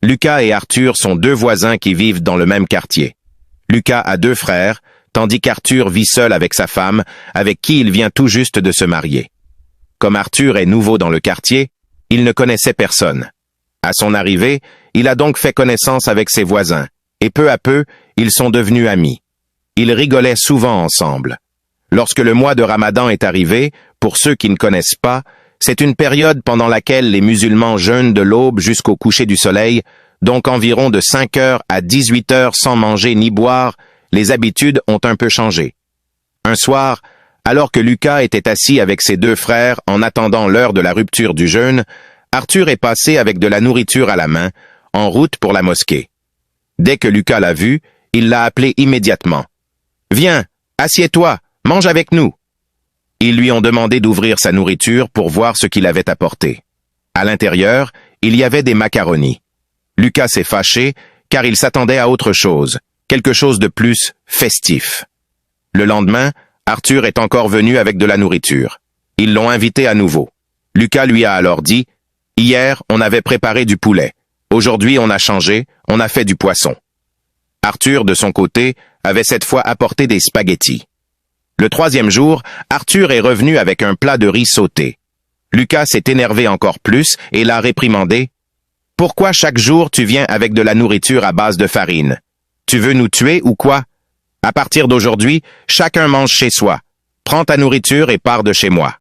Lucas et Arthur sont deux voisins qui vivent dans le même quartier. Lucas a deux frères, tandis qu'Arthur vit seul avec sa femme, avec qui il vient tout juste de se marier. Comme Arthur est nouveau dans le quartier, il ne connaissait personne. À son arrivée, il a donc fait connaissance avec ses voisins, et peu à peu, ils sont devenus amis. Ils rigolaient souvent ensemble. Lorsque le mois de Ramadan est arrivé, pour ceux qui ne connaissent pas, c'est une période pendant laquelle les musulmans jeûnent de l'aube jusqu'au coucher du soleil, donc environ de 5 heures à 18 heures sans manger ni boire. Les habitudes ont un peu changé. Un soir, alors que Lucas était assis avec ses deux frères en attendant l'heure de la rupture du jeûne, Arthur est passé avec de la nourriture à la main, en route pour la mosquée. Dès que Lucas l'a vu, il l'a appelé immédiatement. « Viens, assieds-toi, mange avec nous !» Ils lui ont demandé d'ouvrir sa nourriture pour voir ce qu'il avait apporté. À l'intérieur, il y avait des macaronis. Lucas s'est fâché car il s'attendait à autre chose, quelque chose de plus festif. Le lendemain, Arthur est encore venu avec de la nourriture. Ils l'ont invité à nouveau. Lucas lui a alors dit « Hier, on avait préparé du poulet. Aujourd'hui, on a changé, on a fait du poisson. » Arthur, de son côté, avait cette fois apporté des spaghettis. Le troisième jour, Arthur est revenu avec un plat de riz sauté. Lucas s'est énervé encore plus et l'a réprimandé. « Pourquoi chaque jour tu viens avec de la nourriture à base de farine? Tu veux nous tuer ou quoi? À partir d'aujourd'hui, chacun mange chez soi. Prends ta nourriture et pars de chez moi. »